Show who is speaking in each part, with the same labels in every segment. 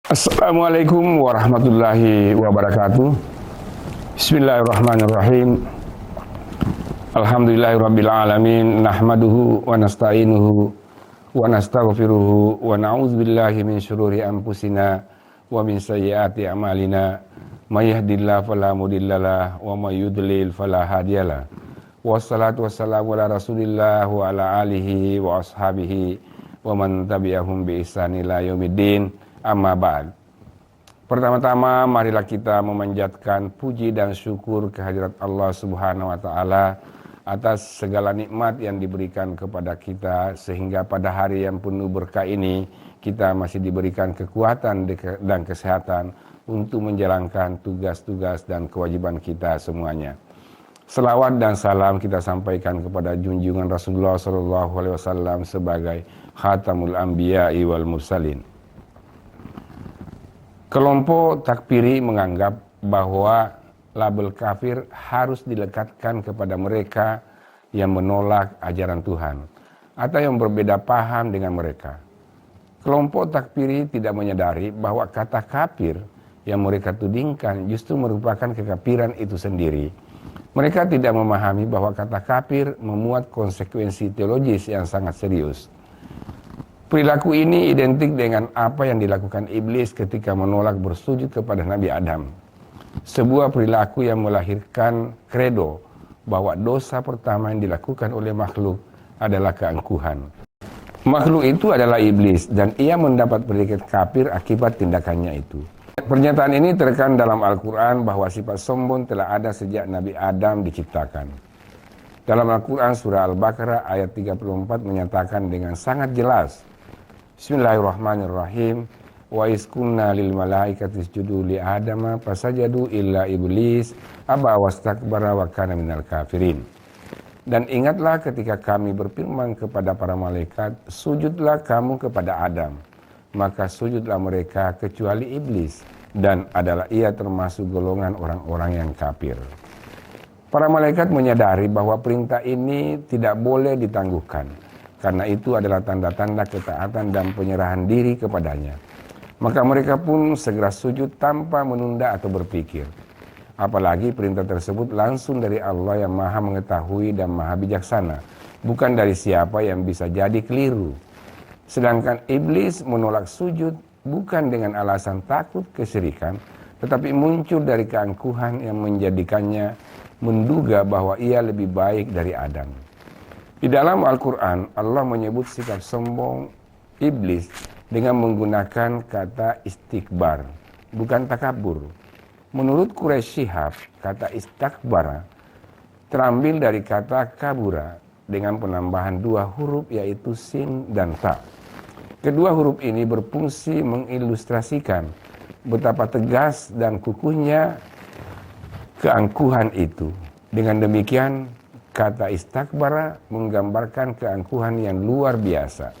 Speaker 1: Assalamualaikum warahmatullahi wabarakatuh. Bismillahirrahmanirrahim. Alhamdulillahirabbil alamin, nahmaduhu wa nasta'inuhu wa nastaghfiruhu wa na'udzubillahi min syururi anfusina wa min sayyiati a'malina. May yahdihillahu fala mudhillalah wa may yudlil fala hadiyalah. Wassalatu wassalamu ala Rasulillah wa ala alihi wa ashabihi wa man tabi'ahum bi ihsan ila yaumiddin. Amma ba'd. Pertama-tama marilah kita memanjatkan puji dan syukur kehadirat Allah Subhanahu wa taala atas segala nikmat yang diberikan kepada kita, sehingga pada hari yang penuh berkah ini kita masih diberikan kekuatan dan kesehatan untuk menjalankan tugas-tugas dan kewajiban kita semuanya. Selawat dan salam kita sampaikan kepada junjungan Rasulullah SAW sebagai Khatamul Anbiya'i wal Mursalin. Kelompok takfiri menganggap bahwa label kafir harus dilekatkan kepada mereka yang menolak ajaran Tuhan atau yang berbeda paham dengan mereka. Kelompok takfiri tidak menyadari bahwa kata kafir yang mereka tudingkan justru merupakan kekafiran itu sendiri. Mereka tidak memahami bahwa kata kafir memuat konsekuensi teologis yang sangat serius. Perilaku ini identik dengan apa yang dilakukan iblis ketika menolak bersujud kepada Nabi Adam. Sebuah perilaku yang melahirkan kredo bahwa dosa pertama yang dilakukan oleh makhluk adalah keangkuhan. Makhluk itu adalah iblis dan ia mendapat predikat kafir akibat tindakannya itu. Pernyataan ini terekam dalam Al-Quran bahwa sifat sombong telah ada sejak Nabi Adam diciptakan. Dalam Al-Quran surah Al-Baqarah ayat 34 menyatakan dengan sangat jelas, Bismillahirrahmanirrahim. Wa iskunna lil malaikati isjudu li adama fasajadu illa iblis aba wastakbara wa kana minal kafirin. Dan ingatlah ketika kami berfirman kepada para malaikat, sujudlah kamu kepada Adam. Maka sujudlah mereka kecuali iblis, dan adalah ia termasuk golongan orang-orang yang kafir. Para malaikat menyadari bahwa perintah ini tidak boleh ditangguhkan, karena itu adalah tanda-tanda ketaatan dan penyerahan diri kepadanya. Maka mereka pun segera sujud tanpa menunda atau berpikir. Apalagi perintah tersebut langsung dari Allah yang maha mengetahui dan maha bijaksana, bukan dari siapa yang bisa jadi keliru. Sedangkan iblis menolak sujud bukan dengan alasan takut kesyirikan, tetapi muncul dari keangkuhan yang menjadikannya menduga bahwa ia lebih baik dari Adam. Di dalam Al-Quran, Allah menyebut sikap sombong iblis dengan menggunakan kata istikbar, bukan takabur. Menurut Quraisy Shihab, kata istakbara terambil dari kata kabura dengan penambahan dua huruf yaitu sin dan ta. Kedua huruf ini berfungsi mengilustrasikan betapa tegas dan kukuhnya keangkuhan itu. Dengan demikian, kata istakbara menggambarkan keangkuhan yang luar biasa.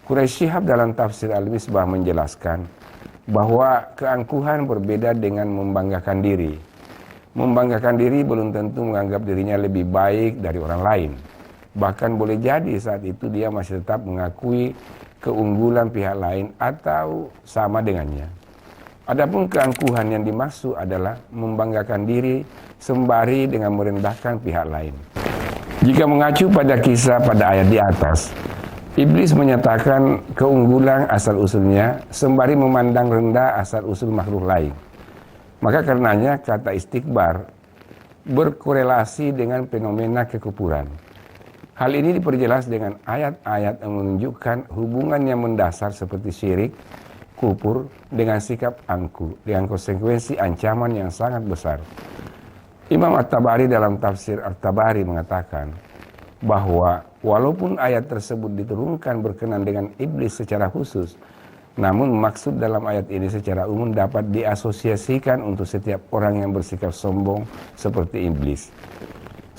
Speaker 1: Quraisy Shihab dalam tafsir Al-Misbah menjelaskan bahwa keangkuhan berbeda dengan membanggakan diri. Membanggakan diri belum tentu menganggap dirinya lebih baik dari orang lain. Bahkan boleh jadi saat itu dia masih tetap mengakui keunggulan pihak lain atau sama dengannya. Adapun keangkuhan yang dimaksud adalah membanggakan diri sembari dengan merendahkan pihak lain. Jika mengacu pada kisah pada ayat di atas, iblis menyatakan keunggulan asal-usulnya sembari memandang rendah asal-usul makhluk lain. Maka karenanya kata istikbar berkorelasi dengan fenomena kekufuran. Hal ini diperjelas dengan ayat-ayat yang menunjukkan hubungan yang mendasar seperti syirik, kufur dengan sikap angkuh, dengan konsekuensi ancaman yang sangat besar. Imam At-Tabari dalam tafsir At-Tabari mengatakan bahwa walaupun ayat tersebut diturunkan berkenan dengan iblis secara khusus, namun maksud dalam ayat ini secara umum dapat diasosiasikan untuk setiap orang yang bersikap sombong seperti iblis.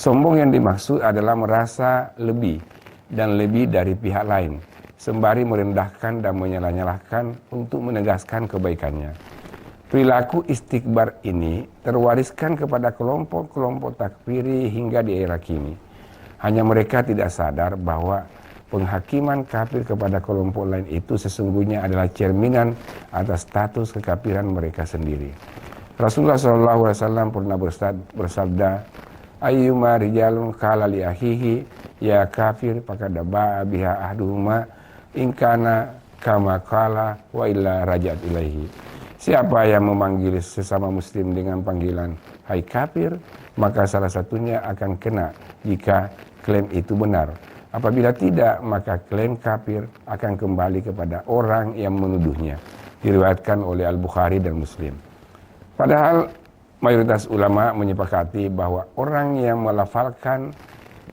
Speaker 1: Sombong yang dimaksud adalah merasa lebih dan lebih dari pihak lain, sembari merendahkan dan menyalah-nyalahkan untuk menegaskan kebaikannya. Perilaku istikbar ini terwariskan kepada kelompok-kelompok takfiri hingga di era kini. Hanya mereka tidak sadar bahwa penghakiman kafir kepada kelompok lain itu sesungguhnya adalah cerminan atas status kekafiran mereka sendiri. Rasulullah SAW pernah bersabda, ayyuma rijalun qala li akhihi ya kafir faqad ba'a biha ahduhuma in kana kama qala wa illa raja'at ilaihi. Siapa yang memanggil sesama muslim dengan panggilan hai kafir, maka salah satunya akan kena jika klaim itu benar. Apabila tidak, maka klaim kafir akan kembali kepada orang yang menuduhnya. Diriwayatkan oleh Al-Bukhari dan Muslim. Padahal mayoritas ulama menyepakati bahwa orang yang melafalkan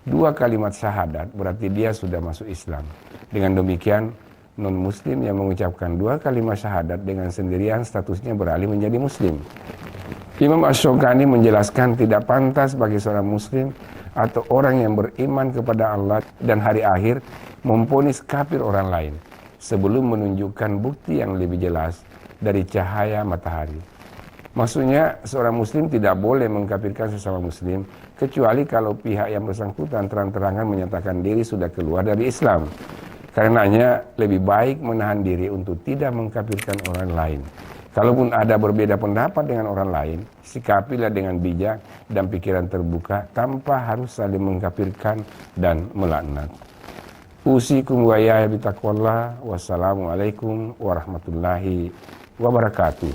Speaker 1: 2 kalimat syahadat berarti dia sudah masuk Islam. Dengan demikian, non-muslim yang mengucapkan 2 kalimat syahadat dengan sendirian statusnya beralih menjadi muslim. Imam Asy-Syaukani menjelaskan tidak pantas bagi seorang muslim atau orang yang beriman kepada Allah dan hari akhir memvonis kafir orang lain sebelum menunjukkan bukti yang lebih jelas dari cahaya matahari. Maksudnya seorang muslim tidak boleh mengkafirkan sesama muslim kecuali kalau pihak yang bersangkutan terang-terangan menyatakan diri sudah keluar dari Islam. Karenanya lebih baik menahan diri untuk tidak mengkafirkan orang lain. Kalaupun ada berbeda pendapat dengan orang lain, sikapilah dengan bijak dan pikiran terbuka tanpa harus saling mengkafirkan dan melaknat. Usikum wa ya bitaqwallah. Wassalamualaikum warahmatullahi wabarakatuh.